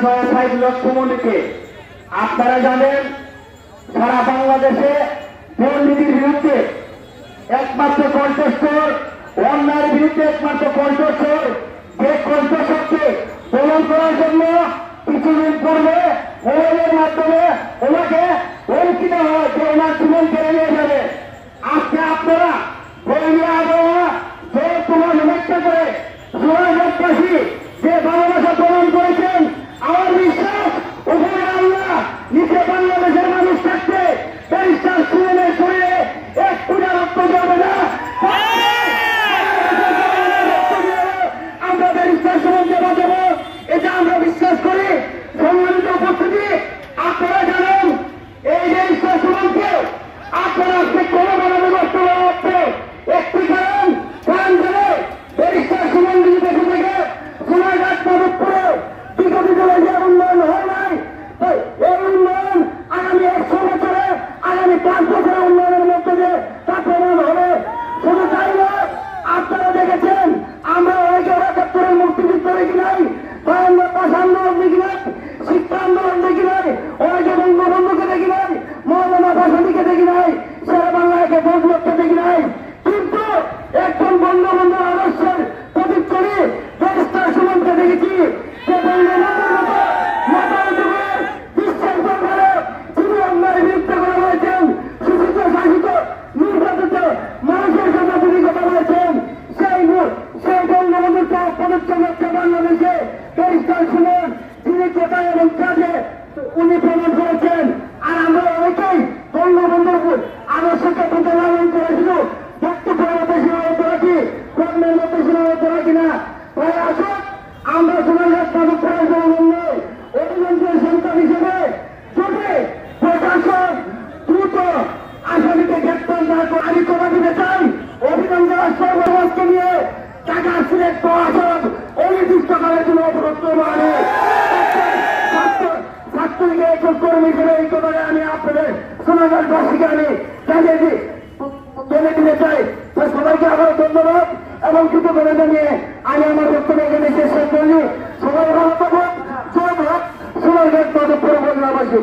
Side লক্ষ্যমণিকে আপনারা জানেন সারা বাংলাদেশে দুর্নীতির বিরুদ্ধে একমাত্র কণ্ঠস্বর, অন্যায়ের বিরুদ্ধে একমাত্র কণ্ঠস্বর, যে কণ্ঠস্বরকে দমন করার জন্য কিছুদিন পূর্বে মোবাইলের মাধ্যমে ওনাকে বঞ্চিত হয় যে ওনার জীবন কেড়ে নিয়ে যাবে। আজকে আপনারা বলিয়া আবহাওয়া যে তোমার সমীক্ষা করে সুরাজবাসী যে ভালোবাসা প্রমাণ করেছেন, আমার বিশ্বাস উপরে আল্লাহ নিচে বাংলাদেশের মানুষ থাকতে ব্যারিস্টার সুমনের শরীরে এক পূজা রক্ত যাবে না। আমরা ব্যারিস্টার সুমনকে বাঁচাবো, এটা আমরা বিশ্বাস করি। সম্মানিত উপস্থিতি, আপনারা জানেন এই ব্যারিস্টার সুমনকে আপনারা আজকে কোনো ধরনের বক্তব্য হচ্ছে একটি কারণ ধরে ব্যারিস্টার সুমন যদি দেখে থাকে সোনারঘাট মাধবপুরে বিগত দিনে যে উন্নয়ন হয় নাই, এই উন্নয়ন আগামী 100 বছরে আগামী 5 বছরের উন্নয়নের মধ্যে দিয়ে তা প্রমাণ হবে। শুধু তাই নয়, আপনারা দেখেছেন আমরা অনেকে ৭১-এর মুক্তিযুদ্ধ দেখি নাই, ৫ আন্দোলন দেখি নাই, শিক্ষা আন্দোলন দেখি নাই, অনেকে বঙ্গবন্ধুকে দেখি নাই, মৌলানা ভাসানীকে দেখি নাই, শেরে বাংলাকে বজলতকে দেখি নাই, কিন্তু একজন বঙ্গবন্ধুর আদর্শের প্রতিচ্ছবি ব্যারিস্টার সুমনকে দেখেছি। যে বঙ্গবন্ধুর মতো মাতার যুগের বিশ্বের দরবারে তিনি অন্যায়ের বিরুদ্ধে কথা বলেছেন, শোষিত শাসিত নির্যাতিত মানুষের কথা তিনি কথা বলেছেন, সেই বঙ্গবন্ধুর প্রতিচ্ছবি একটা বাংলাদেশে ব্যারিস্টার সুমন তিনি কোথায় এবং কাজে উনি প্রমাণ করেছেন। আর আমরা অনেকেই বঙ্গবন্ধুর আদর্শকে প্রতি লালন করেছিল, বক্তব্যের মধ্যে সীমাবদ্ধ রাখি, কর্মের মধ্যে সীমাবদ্ধ রাখি না। তাই আসুন আমরা সোনারঘাট মাধবপুরের জনগণের অভিনন্দনের সন্তান হিসেবে যদি প্রশাসন দ্রুত আসামিকে গ্রেপ্তার না করে আমি কথা দিতে চাই, অভিনন্দন সর্বসমাজকে নিয়ে টাকা সিলেট পাওয়া সব অনির্দিষ্টকালের জন্য অবরোধ মানে ছাত্রলীগের একজন কর্মী হিসেবে এই কথাটা আমি আপনাদের সোনারঘাটবাসীকে আমি জেনে দিতে চাই। সবাইকে আবার ধন্যবাদ এবং কৃতজ্ঞতা জানিয়ে আমি আমার বক্তব্য এখানে শেষ করি। সবাই ভালো থাকুন। সোনারঘাট মাধবপুর বন্যাবাসী।